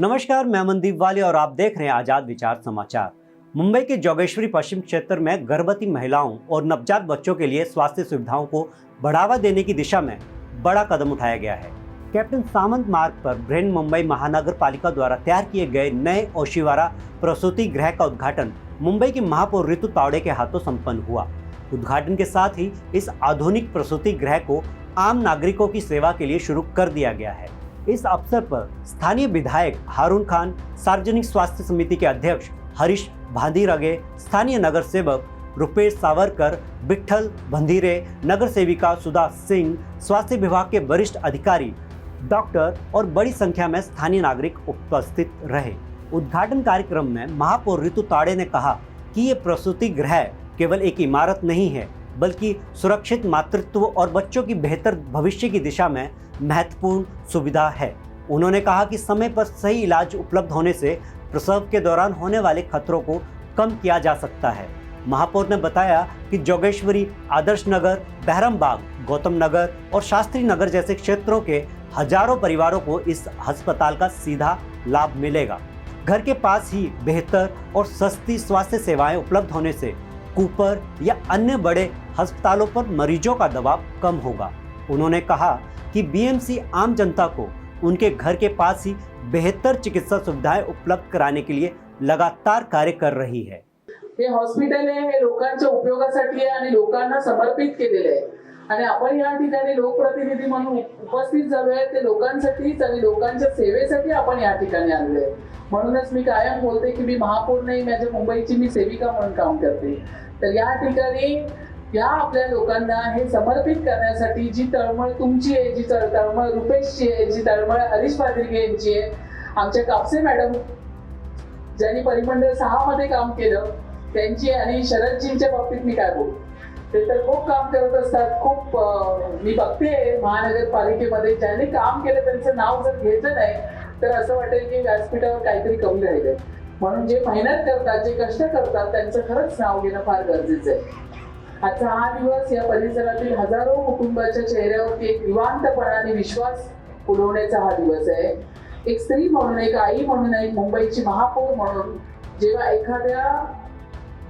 नमस्कार, मैं मनदीप वाली और आप देख रहे हैं आजाद विचार समाचार। मुंबई के जोगेश्वरी पश्चिम क्षेत्र में गर्भवती महिलाओं और नवजात बच्चों के लिए स्वास्थ्य सुविधाओं को बढ़ावा देने की दिशा में बड़ा कदम उठाया गया है। कैप्टन सामंत मार्ग पर ब्रेन मुंबई महानगर पालिका द्वारा तैयार किए गए नए ओशिवारा प्रसूति गृह का उद्घाटन मुंबई की महापौर ऋतु तावड़े के हाथों संपन्न हुआ। उद्घाटन के साथ ही इस आधुनिक प्रसूति गृह को आम नागरिकों की सेवा के लिए शुरू कर दिया गया है। इस अवसर पर स्थानीय विधायक हारून खान, सार्वजनिक स्वास्थ्य समिति के अध्यक्ष हरीश भांदीरगे, स्थानीय नगर सेवक रुपेश सावरकर, विठल भंदीरे, नगर सेविका सुधा सिंह, स्वास्थ्य विभाग के वरिष्ठ अधिकारी, डॉक्टर और बड़ी संख्या में स्थानीय नागरिक उपस्थित रहे। उद्घाटन कार्यक्रम में महापौर ऋतु तावड़े ने कहा कि ये प्रसूति गृह केवल एक इमारत नहीं है, बल्कि सुरक्षित मातृत्व और बच्चों की बेहतर भविष्य की दिशा में महत्वपूर्ण सुविधा है। उन्होंने कहा कि समय पर सही इलाज उपलब्ध होने से प्रसव के दौरान होने वाले खतरों को कम किया जा सकता है। महापौर ने बताया कि जोगेश्वरी, आदर्श नगर, बहरमबाग, गौतम नगर और शास्त्री नगर जैसे क्षेत्रों के हजारों परिवारों को इस अस्पताल का सीधा लाभ मिलेगा। घर के पास ही बेहतर और सस्ती स्वास्थ्य सेवाएं उपलब्ध होने से कूपर या अन्य बड़े अस्पतालों पर मरीजों का दबाव कम होगा। उन्होंने कहा कि बीएमसी आम जनता को उनके घर के पास ही बेहतर चिकित्सा सुविधाएं उपलब्ध कराने के लिए लगातार कार्य कर रही है। हे हॉस्पिटल आहे, हे लोकांच्या उपयोगासाठी आहे आणि लोकांना समर्पित केलेले आहे आणि आपण या ठिकाणी लोकप्रतिनिधी म्हणून उपस्थित झालोय ते लोकांसाठीच आणि लोकांच्या सेवेसाठी आपण या ठिकाणी आलोय। म्हणूनच मी कायम बोलते की मी महापौर नाही, माझ्या मुंबईची मी सेविका म्हणून काम करते। तर या ठिकाणी या आपल्या लोकांना हे समर्पित करण्यासाठी जी तळमळ तुमची आहे, जी तळमळ रुपेशची आहे, जी तळमळ हरीश भांदीरगे यांची आहे, आमच्या कापसे मॅडम ज्यांनी परिमंडळ 6 मध्ये काम केलं त्यांची, आणि शरदजींच्या बाबतीत मी काय बोलू, ते तर खूप काम करत असतात। खूप मी बघते महानगरपालिकेमध्ये ज्यांनी काम केलं त्यांचं नाव जर घेतलं नाही तर असं वाटेल की व्यासपीठावर काहीतरी कमी राहिलं। म्हणून जे मेहनत करतात, जे कष्ट करतात त्यांचं खरंच नाव घेणं फार गरजेचं आहे। आजचा हा दिवस या परिसरातील हजारो कुटुंबाच्या चेहऱ्यावरती एक निवांतपणा आणि विश्वास फुलवण्याचा हा दिवस आहे। एक स्त्री म्हणून, एक आई म्हणून, एक मुंबईची महापौर म्हणून जेव्हा एखाद्या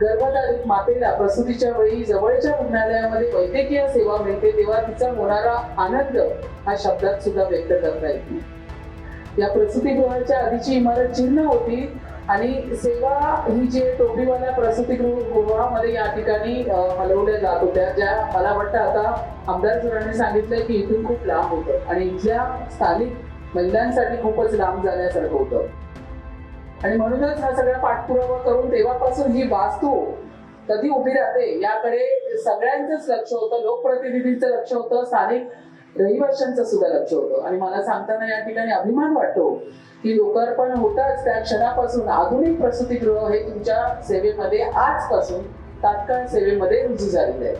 गर्भधारित मातेला प्रसूतीच्या वेळी जवळच्या रुग्णालयामध्ये वैद्यकीय सेवा मिळते तेव्हा तिचा होणारा आनंद हा शब्दात सुद्धा व्यक्त करता येत नाही। या प्रसूतीगृहाच्या आधीची इमारत जीर्ण होती आणि सेवा ही जे टोपीवाल्या प्रसूतीगृहामध्ये या ठिकाणी हलवल्या जात होत्या, ज्या मला वाटतं आता आमदार सरांनी सांगितलंय की इथून खूप लांब होतं आणि इथल्या स्थानिक महिलांसाठी खूपच लांब जाण्यासारखं होतं। आणि म्हणूनच हा सगळा पाठपुरावा करून तेव्हापासून ही वास्तू कधी उभी राहते याकडे सगळ्यांचंच लक्ष होतं, लोकप्रतिनिधींचं लक्ष होतं, स्थानिक रहिवाशांचं सुद्धा लक्ष होतं। आणि मला सांगताना या ठिकाणी अभिमान वाटतो की लोकार्पण होताच त्या क्षणापासून आधुनिक प्रसूतीगृह हे तुमच्या सेवेमध्ये आजपासून तात्काळ सेवेमध्ये रुजू झालेले आहे।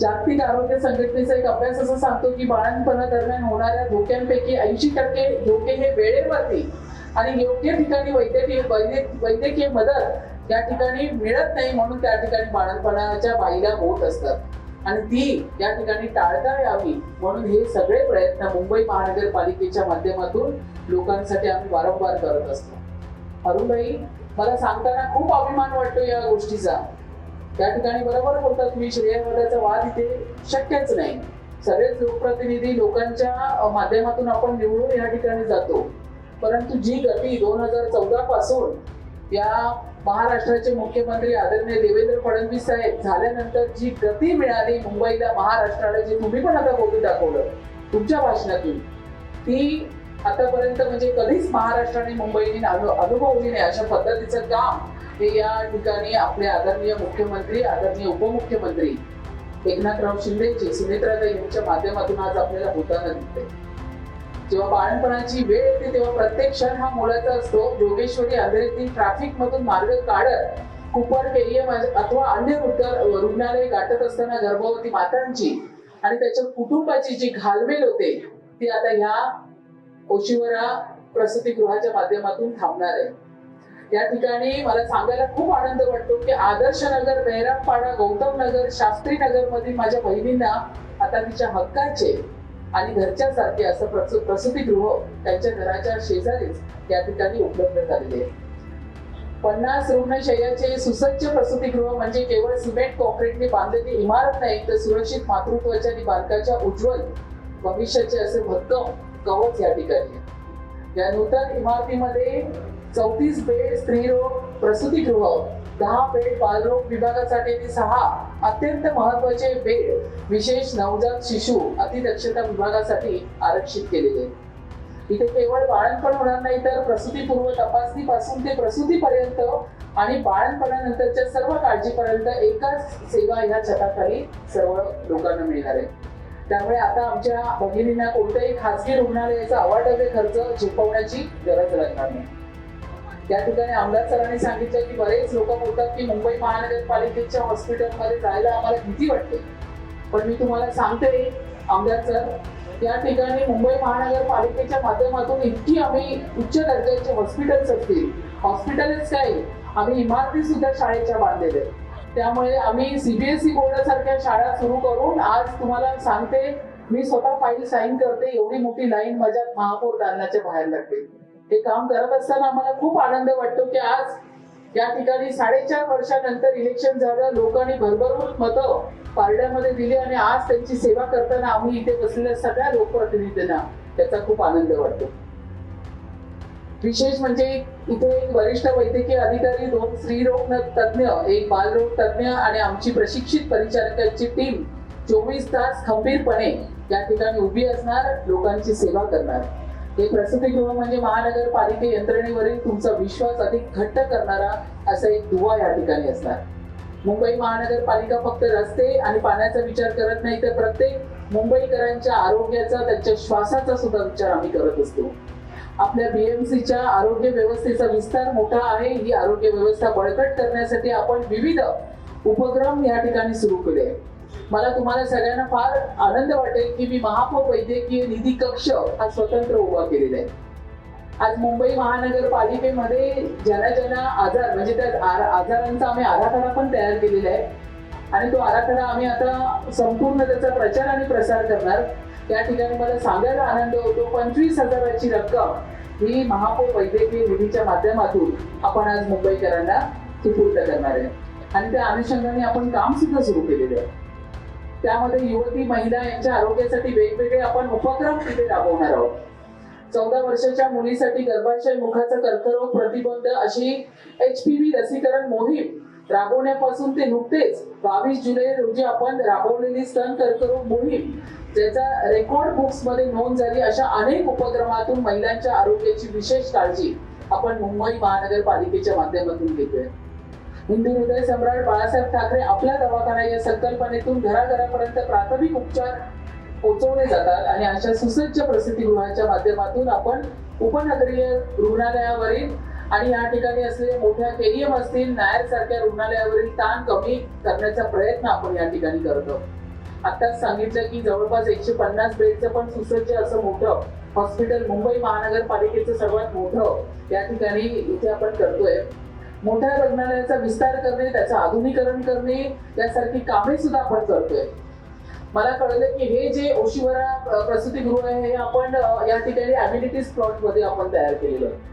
जागतिक आरोग्य संघटनेचा एक अभ्यास असं सांगतो की बाळंतपणा दरम्यान होणाऱ्या धोक्यांपैकी 80% धोके हे वेळेवरती आणि योग्य ठिकाणी वैद्यकीय मदत या ठिकाणी मिळत नाही, म्हणून त्या ठिकाणी बाळंतपणाच्या बाईला होत असतात आणि ती या ठिकाणी टाळता यावी म्हणून हे सगळे प्रयत्न मुंबई महानगरपालिकेच्या माध्यमातून लोकांसाठी आम्ही वारंवार करत असतो। अरुणबाई, मला सांगताना खूप अभिमान वाटतो या गोष्टीचा। त्या ठिकाणी बरोबर बोलतात तुम्ही, श्रेयवादाचा वाद इथे शक्यच नाही। सगळेच लोकप्रतिनिधी लोकांच्या माध्यमातून आपण निवडून या ठिकाणी जातो, परंतु जी गती 2014 पासून या महाराष्ट्राचे मुख्यमंत्री आदरणीय देवेंद्र फडणवीस साहेब झाल्यानंतर जी गती मिळाली मुंबईला, महाराष्ट्राला, जे तुम्ही पण आता बोलून दाखवलं तुमच्या भाषणातून, ती आतापर्यंत म्हणजे कधीच महाराष्ट्राने मुंबईने अनुभवली नाही। अशा पद्धतीचं काम हे या ठिकाणी आपले आदरणीय मुख्यमंत्री, आदरणीय उपमुख्यमंत्री एकनाथराव शिंदेजी, सुनेत्राताई यांच्या माध्यमातून आज आपल्याला होताना दिसते। जेव्हा बाळंतपणाची वेळ येते तेव्हा प्रत्येक क्षण हा मोलाचा असतो। जोगेश्वरी अंधेरीतील ट्रॅफिक मधून मार्ग काढत कुपर, केईएम अथवा अन्य रुग्णालय गाठत असताना गर्भवती मातांची आणि त्याच्या कुटुंबाची जी घालमेल होते ती आता ह्या ओशिवरा प्रसूतीगृहाच्या माध्यमातून थांबणार आहे। या ठिकाणी मला सांगायला खूप आनंद वाटतो की आदर्श नगर, बेहरामपाडा, गौतम नगर, शास्त्री नगर मधील माझ्या बहिणींना आता तिच्या हक्काचे आणि घरच्यासारखे असं प्रसूतिगृह त्यांच्या घराच्या शेजारीच या ठिकाणी उपलब्ध झालेले आहे. 50 रुग्णशय्याचे सुसज्ज प्रसूतिगृह म्हणजे केवळ सिमेंट कॉन्क्रीटने बांधलेली इमारत नाही, तर सुरक्षित मातृत्वाच्या आणि बालकाच्या उज्ज्वल भविष्याचे असे भक्कम कवच या ठिकाणी आहे. या नूतन इमारतीमध्ये 34 बेड स्त्रीरोग प्रसूतिगृह, 10 बेड बालरोग विभागासाठी आणि 6 अत्यंत महत्वाचे बेड विशेष नवजात शिशु अतिदक्षता विभागासाठी आरक्षित केलेले आहेत. इथे केवळ बाळंतपण होणार नाही, तर प्रसूतीपूर्व तपासणीपासून ते प्रसूतीपर्यंत आणि बाळंतपणानंतरच्या सर्व काळजीपर्यंत एकाच सेवा ह्या छताखाली सर्व लोकांना मिळणार आहे. त्यामुळे आता आमच्या भगिनींना कोणत्याही खासगी रुग्णालयाचा अवाढव्य खर्च झेपवण्याची गरज लागणार नाही. त्या ठिकाणी आमदार सरांनी सांगितलं की बरेच लोक बोलतात की मुंबई महानगरपालिकेच्या हॉस्पिटलमध्ये जायला आम्हाला भीती वाटते, पण मी तुम्हाला सांगते आमदार सर, या ठिकाणी मुंबई महानगरपालिकेच्या माध्यमातून इतकी आम्ही उच्च दर्जाचे हॉस्पिटल्स असतील, हॉस्पिटलच काय आम्ही इमारती सुद्धा शाळेच्या बांधलेल्या आहेत. त्यामुळे आम्ही सीबीएसई बोर्डासारख्या शाळा सुरू करून आज तुम्हाला सांगते, मी स्वतः फाईल साईन करते, एवढी मोठी लाईन माझ्या महापौर दालनाच्या बाहेर लागते. हे काम करत असताना आम्हाला खूप आनंद वाटतो की आज या ठिकाणी 4.5 वर्षानंतर इलेक्शन झालं, लोकांनी भरभरून मतं पारड्यामध्ये दिली आणि आज त्यांची सेवा करताना आम्ही इथे बसलेल्या सगळ्या लोकप्रतिनिधींना त्याचा खूप आनंद वाटतो. विशेष म्हणजे इथे एक वरिष्ठ वैद्यकीय अधिकारी, 2 स्त्रीरोग तज्ञ, 1 बालरोग तज्ञ आणि आमची प्रशिक्षित परिचारिकांची टीम 24 तास खंबीरपणे या ठिकाणी उभी असणार, लोकांची सेवा करणार. हे प्रसूतिगृह म्हणजे महानगरपालिका यंत्रणेवरील तुमचा विश्वास अधिक घट्ट करणारा असा एक दुवा या ठिकाणी असणार. मुंबई महानगरपालिका फक्त रस्ते आणि पाण्याचा विचार करत नाही, तर प्रत्येक मुंबईकरांच्या आरोग्याचा, त्यांच्या श्वासाचा सुद्धा विचार आम्ही करत असतो. आपल्या बीएमसीच्या आरोग्य व्यवस्थेचा विस्तार मोठा आहे. ही आरोग्य व्यवस्था बळकट करण्यासाठी आपण विविध उपक्रम या ठिकाणी सुरू केले. मला तुम्हाला सगळ्यांना फार आनंद वाटेल की मी महापौर वैद्यकीय निधी कक्ष हा स्वतंत्र उभा केलेला आहे. आज मुंबई महानगरपालिकेमध्ये ज्यांना आजार म्हणजे त्या आजारांचा आम्ही आराखडा पण तयार केलेला आहे आणि तो आराखडा आम्ही आता संपूर्ण त्याचा प्रचार आणि प्रसार करणार. त्या ठिकाणी मला सांगायला आनंद होतो, 25,000ची रक्कम ही महापौर वैद्यकीय निधीच्या माध्यमातून आपण आज मुंबईकरांना सुपूर्द करणार आहे आणि त्या अनुषंगाने आपण काम सुद्धा सुरू केलेलं आहे. त्यामध्ये युवती महिला यांच्या आरोग्यासाठी वेगवेगळे आपण उपक्रम तिथे राबवणार आहोत. 14 वर्षाच्या मुलीसाठी गर्भाशय मुखाचा कर्करोग प्रतिबंध अशी HPV लसीकरण मोहीम राबवण्यापासून ते नुकतेच 22 जुलै रोजी आपण राबवलेली स्तन कर्करोग मोहीम, ज्याचा रेकॉर्ड बुक्स मध्ये नोंद झाली, अशा अनेक उपक्रमातून महिलांच्या आरोग्याची विशेष काळजी आपण मुंबई महानगरपालिकेच्या माध्यमातून घेतोय. हिंदू हृदय सम्राट बाळासाहेब ठाकरे आपल्या दवाखाना या संकल्पनेतून घराघरापर्यंत प्राथमिक उपचार पोहोचवले जातात आणि अशा सुसज्ज प्रसूतिगृहाच्या माध्यमातून आपण उपनगरीय रुग्णालयावरील आणि या ठिकाणी असलेल्या मोठ्या केईएम असतील, नायर सारख्या रुग्णालयावरील ताण कमी करण्याचा प्रयत्न आपण या ठिकाणी करतो. आताच सांगितलं की जवळपास 150 बेडचं पण सुसज्ज असं मोठं हॉस्पिटल मुंबई महानगरपालिकेचं सर्वात मोठं या ठिकाणी इथे आपण करतोय. मोठ्या रुग्णालयाचा विस्तार करणे, त्याचं आधुनिकरण करणे यासारखी कामे सुद्धा आपण करतोय. मला कळलं की हे जे ओशिवरा प्रसूतिगृह आहे हे आपण या ठिकाणी अम्युनिटीज प्लॉट मध्ये आपण तयार केलेलं आहे.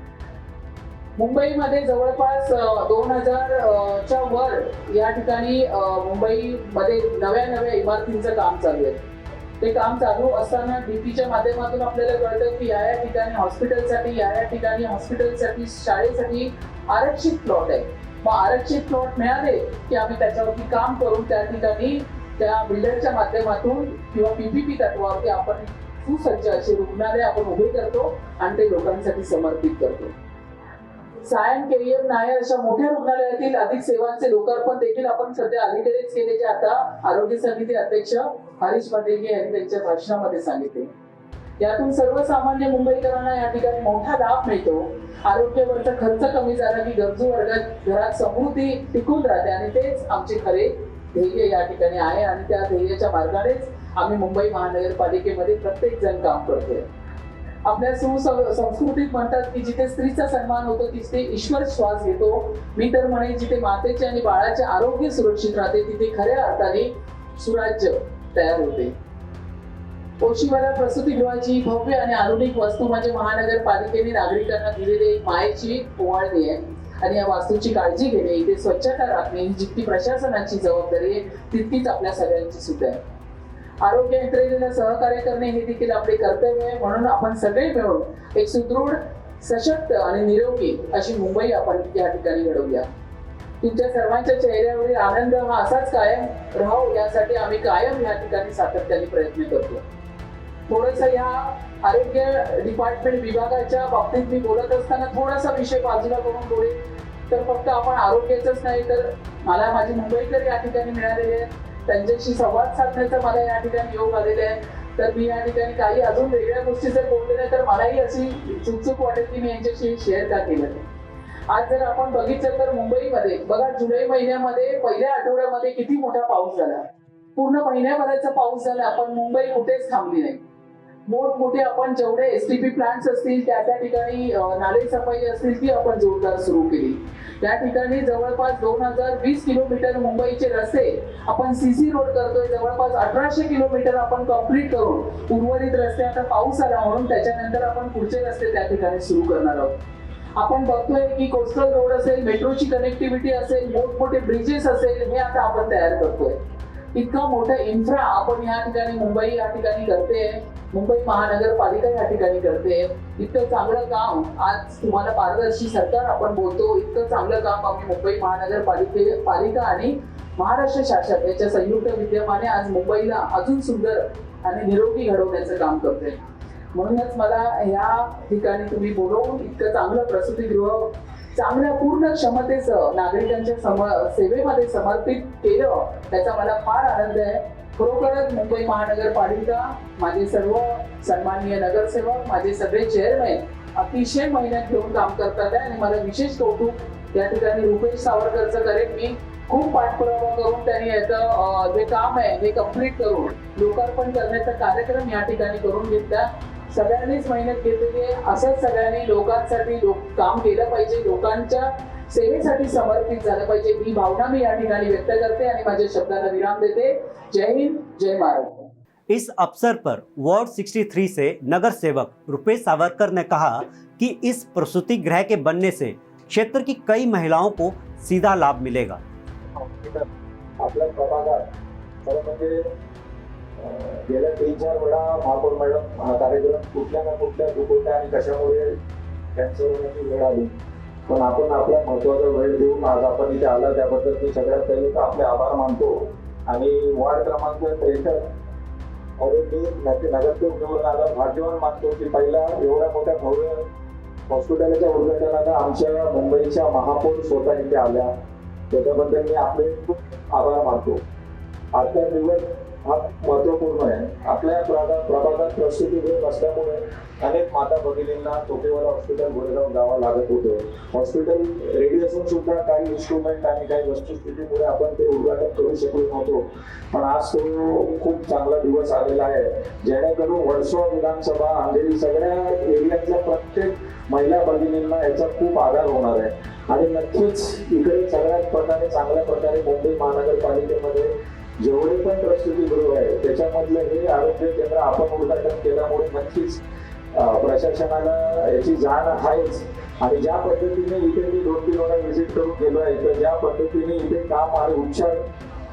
मुंबईमध्ये जवळपास 2000च्या वर या ठिकाणी मुंबईमध्ये नव्या इमारतींचं काम चालू आहे. ते काम चालू असताना डीपीच्या माध्यमातून आपल्याला कळतं की या ठिकाणी हॉस्पिटलसाठी, या ठिकाणी हॉस्पिटलसाठी, शाळेसाठी आरक्षित प्लॉट आहे. मग आरक्षित प्लॉट मिळाले की आम्ही त्याच्यावरती काम करून त्या ठिकाणी त्या बिल्डरच्या माध्यमातून किंवा PPP तत्वावरती आपण सुसज्ज असे रुग्णालय आपण उभे करतो आणि ते लोकांसाठी समर्पित करतो. सायन, केईएम, नायर अशा मोठ्या रुग्णालयातील अधिक सेवांचे लोकार्पण देखील आपण सध्या अलीकडेच केले, जे आता आरोग्य समिती अध्यक्ष हरीश पटेलगे यांनी त्यांच्या भाषणामध्ये सांगितले. यातून सर्वसामान्य मुंबईकरांना या ठिकाणी मोठा लाभ मिळतो. आरोग्यावरचा खर्च कमी झाला की गरजू वर्गात घरात समृद्धी टिकून राहते आणि तेच आमचे खरे ध्येय या ठिकाणी आहे आणि त्या ध्येयाच्या मार्गानेच आम्ही मुंबई महानगरपालिकेमध्ये प्रत्येक जण काम करतोय. आपल्या संस्कृतीत म्हणतात की जिथे स्त्रीचा सन्मान होतो तिथे ईश्वर श्वास घेतो. मी तर म्हणेन जिथे मातेचे आणि बाळाचे आरोग्य सुरक्षित राहते तिथे खऱ्या अर्थाने सुराज्य तयार होते. ओशीवाडा प्रसूतीगृहाची भव्य आणि आधुनिक वास्तू म्हणजे महानगरपालिकेने नागरिकांना दिलेली एक मायेची ओवाळणी आहे. आणि या वास्तूची काळजी घेणे, इथे स्वच्छता राखणे ही जितकी प्रशासनाची जबाबदारी आहे तितकीच आपल्या सगळ्यांची सुद्धा आहे. आरोग्य यंत्रणेला सहकार्य करणे हे देखील आपले कर्तव्य आहे. म्हणून आपण सगळे मिळून एक सुदृढ, सशक्त आणि निरोगी अशी मुंबई आपण या ठिकाणी घडवूया. तुमच्या सर्वांच्या चेहऱ्यावरील आनंद हा असाच कायम राहावा यासाठी आम्ही कायम या ठिकाणी सातत्याने प्रयत्न करतो. थोडस ह्या आरोग्य डिपार्टमेंट विभागाच्या बाबतीत मी बोलत असताना थोडासा विषय बाजूला करून बोलेल. तर फक्त आपण आरोग्याचंच नाही तर मला माझे मुंबईकर या ठिकाणी मिळालेले आहेत, त्यांच्याशी संवाद साधण्याचा मला या ठिकाणी योग आलेला आहे. तर मी या ठिकाणी काही अजून वेगळ्या गोष्टी जर बोलले नाही तर मलाही अशी चुकचूक वाटेल की मी यांच्याशी शेअर का केलं नाही. आज जर आपण बघितलं तर मुंबईमध्ये बघा, जुलै महिन्यामध्ये पहिल्या आठवड्यामध्ये किती मोठा पाऊस झाला. पूर्ण महिन्याभराचा पाऊस झाला पण मुंबई कुठेच थांबली नाही. मोठमोठे आपण जेवढे एसटीपी प्लांट्स असतील त्या ठिकाणी नाले सफाई असतील ती आपण जोरदार सुरू केली. त्या ठिकाणी जवळपास 2020 किलोमीटर मुंबईचे रस्ते आपण सीसी रोड करतोय. जवळपास 1800 किलोमीटर आपण कंप्लीट करून उर्वरित रस्ते आता पाऊस आला म्हणून त्याच्यानंतर आपण पुढचे रस्ते त्या ठिकाणी सुरू करणार आहोत. आपण बघतोय की कोस्टल रोड असेल, मेट्रोची कनेक्टिव्हिटी असेल, मोठमोठे ब्रिजेस असेल, हे आता आपण तयार करतोय. इतका मोठा इन्फ्रा आपण या ठिकाणी मुंबई या ठिकाणी करते, मुंबई महानगरपालिका या ठिकाणी करते. इतकं चांगलं काम आज तुम्हाला पारदर्शी सरकार आपण बोलतो, इतकं चांगलं काम आम्ही मुंबई महानगरपालिका आणि महाराष्ट्र शासन याच्या संयुक्त विद्यमाने आज मुंबईला अजून सुंदर आणि निरोगी घडवण्याचं काम करते. म्हणूनच मला या ठिकाणी तुम्ही बोलवून इतकं चांगलं प्रसूतीगृह चांगल्या पूर्ण क्षमतेसह नागरिकांच्या सेवेमध्ये समर्पित केलं त्याचा मला फार आनंद आहे. खरोखरच मुंबई महानगरपालिका, माझे सर्व सन्माननीय नगरसेवक, माझे सगळे चेअरमॅन अतिशय मेहनत घेऊन काम करतात आहे. आणि मला विशेष कौतुक या ठिकाणी रुपेश सावरकरचं करेन. मी खूप पाठपुरावा करून त्यांनी याचं जे काम आहे हे कम्प्लीट करून लोकार्पण करण्याचा कार्यक्रम या ठिकाणी करून घेतला. सगळ्यांनीच मेहनत घेतलेली आहे. असंच सगळ्यांनी लोकांसाठी काम केलं पाहिजे, लोकांच्या सेवेसाठी समर्पित झालं पाहिजे ही भावना मी या ठिकाणी व्यक्त करते आणि माझ्या शब्दांना विराम देते. जय हिंद, जय महाराष्ट्र. इस अवसर पर वार्ड 63 से नगर सेवक रुपेश सावरकर ने कहा कि इस प्रसूति गृह के बनने से क्षेत्र की कई महिलाओं को सीधा लाभ मिलेगा. आपल्या प्रभागात खरं म्हणजे गेल्या 3-4 वेळा महापौर मॅडम हा कार्यक्रम कुठल्या ना कुठल्या दुखोट्या आणि कशामुळे कॅन्सल होण्याची वेळ आली, पण आपण आपला महत्वाचा वेळ देऊन आज आपण इथे आला त्याबद्दल मी सगळ्यात पहिले आपले आभार मानतो. आणि वार्ड क्रमांक 63 मध्ये मी नगरसेवक निवडून आला भाग्यवान मानतो की पहिला एवढ्या मोठ्या भव्य हॉस्पिटलच्या उद्घाटनाला आमच्या मुंबईच्या महापौर स्वतः इथे आल्या, त्याच्याबद्दल मी आपले खूप आभार मानतो. आजचा दिवस हा महत्वपूर्ण आहे. आपल्या प्रभागात प्रसूतीगृह नसल्यामुळे अनेक माता भगिनींना तोपेवाला हॉस्पिटल गोरेगाव गावा लागत होतं. हॉस्पिटल रेडी असून सुद्धा काही इन्स्ट्रुमेंट आणि काही वस्तुस्थितीमुळे आपण ते उद्घाटन करू शकलो नव्हतो. पण आज तो खूप चांगला दिवस आलेला आहे, जेणेकरून वर्सोवा विधानसभा, अंधेरी सगळ्या एरियातल्या प्रत्येक महिला भगिनींना याचा खूप आधार होणार आहे. आणि नक्कीच इकडे सगळ्याच प्रकारे चांगल्या प्रकारे मुंबई महानगरपालिकेमध्ये जेवढे पण प्रसूतीगृह आहे त्याच्यामधलं हे आरोग्य केंद्र आपण उद्घाटन केल्यामुळे नक्कीच प्रशासनाला याची जाण आहेच. आणि ज्या पद्धतीने इथे मी 2-3 वेळा व्हिजिट करून गेलो आहे, तर ज्या पद्धतीने इथे काम आणि उच्चार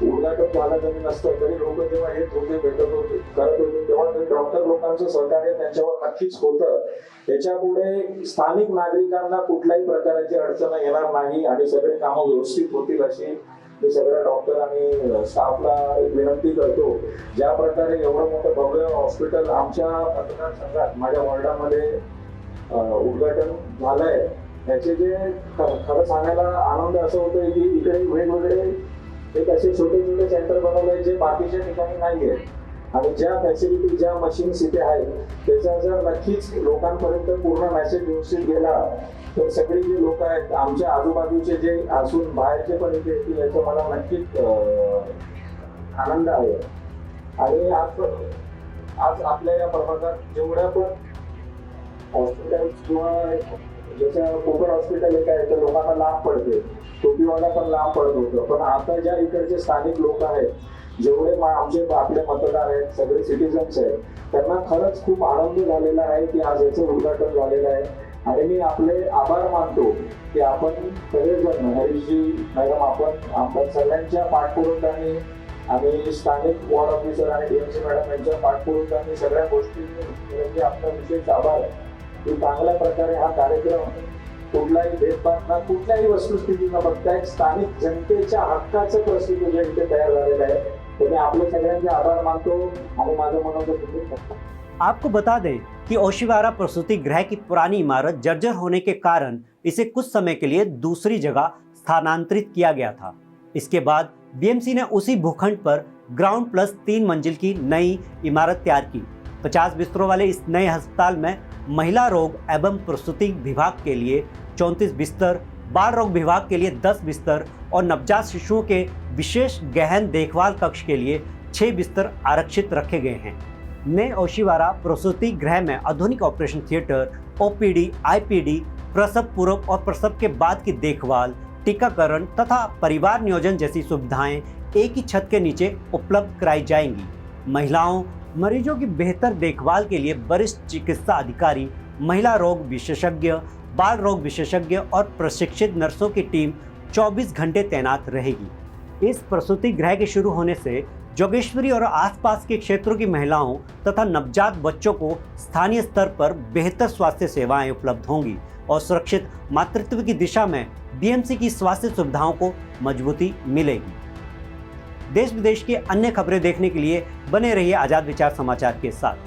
उद्घाटन झालं जरी नसतं तरी लोक जेव्हा हे धोके करत होते तेव्हा ते डॉक्टर लोकांचं सहकार्य त्यांच्यावर नक्कीच होतं. त्याच्यामुळे स्थानिक नागरिकांना कुठल्याही प्रकारची अडचण येणार नाही आणि सगळे कामं व्यवस्थित होतील अशी मी सगळ्या डॉक्टर आणि स्टाफला विनंती करतो. ज्या प्रकारे एवढं मोठं भव्य हॉस्पिटल आमच्या मतदारसंघात माझ्या वॉर्डामध्ये उद्घाटन झालंय, त्याचे जे खरं सांगायला आनंद असं होतोय की इकडे वेगवेगळे एक असे छोटे छोटे सेंटर बनवले जे बाकीच्या ठिकाणी नाहीये. आणि ज्या फॅसिलिटी ज्या मशीन्स इथे आहेत त्याचा जर नक्कीच लोकांपर्यंत पूर्ण मेसेज व्यवस्थित गेला तर सगळे जे लोक आहेत आमच्या आजूबाजूचे जे असून बाहेरचे पण इथे येतील याचा मला नक्कीच आनंद आहे. आणि आज आपल्या या प्रभागात जेवढ्या पण हॉस्पिटल किंवा जसं कोकण हॉस्पिटल एक आहे तर लोकांना लांब पडते, टोपीवाला पण लांब पडत होतं, पण आता ज्या इकडचे स्थानिक लोक आहेत जेवढे आमचे आपले मतदार आहेत, सगळे सिटीजन्स आहेत, त्यांना खरंच खूप आनंद झालेला आहे की आज याचं उद्घाटन झालेलं आहे. आणि मी आपले आभार मानतो की आपण सगळेजण, हरीशजी, मॅडम, आपण सगळ्यांच्या पाठपुराव्याने आणि स्थानिक वॉर्ड ऑफिसर आणि डीएमसी मॅडम यांच्या पाठपुराव्याने सगळ्या गोष्टी आपला विशेष आभार आहे की चांगल्या प्रकारे हा कार्यक्रम कुठलाही भेदभाव न कुठल्याही वस्तुस्थिती न बघता एक स्थानिक जनतेच्या हक्काचं प्रस्तुतीकरण इथे तयार झालेलं आहे. तर मी आपल्या सगळ्यांचे आभार मानतो आणि माझं मनोगत व्यक्त करतो. आपको बता दें कि ओशिवारा प्रसूति गृह की पुरानी इमारत जर्जर होने के कारण इसे कुछ समय के लिए दूसरी जगह स्थानांतरित किया गया था। इसके बाद बीएमसी ने उसी भूखंड पर ग्राउंड प्लस 3 मंजिल की नई इमारत तैयार की। 50 बिस्तरों वाले इस नए अस्पताल में महिला रोग एवं प्रसूति विभाग के लिए 34 बिस्तर, बाल रोग विभाग के लिए 10 बिस्तर और नवजात शिशुओं के विशेष गहन देखभाल कक्ष के लिए 6 बिस्तर आरक्षित रखे गए हैं। नए ओशिवारा प्रसूति गृह में आधुनिक ऑपरेशन थिएटर, ओपीडी, आईपीडी, प्रसव पूर्व और प्रसव के बाद की देखभाल, टीकाकरण तथा परिवार नियोजन जैसी सुविधाएं एक ही छत के नीचे उपलब्ध कराई जाएंगी। महिलाओं, मरीजों की बेहतर देखभाल के लिए वरिष्ठ चिकित्सा अधिकारी, महिला रोग विशेषज्ञ, बाल रोग विशेषज्ञ और प्रशिक्षित नर्सों की टीम 24 घंटे तैनात रहेगी। इस प्रसूति गृह के शुरू होने से जोगेश्वरी और आसपास के क्षेत्रों की महिलाओं तथा नवजात बच्चों को स्थानीय स्तर पर बेहतर स्वास्थ्य सेवाएं उपलब्ध होंगी और सुरक्षित मातृत्व की दिशा में बीएमसी की स्वास्थ्य सुविधाओं को मजबूती मिलेगी। देश विदेश की अन्य खबरें देखने के लिए बने रहिए आजाद विचार समाचार के साथ।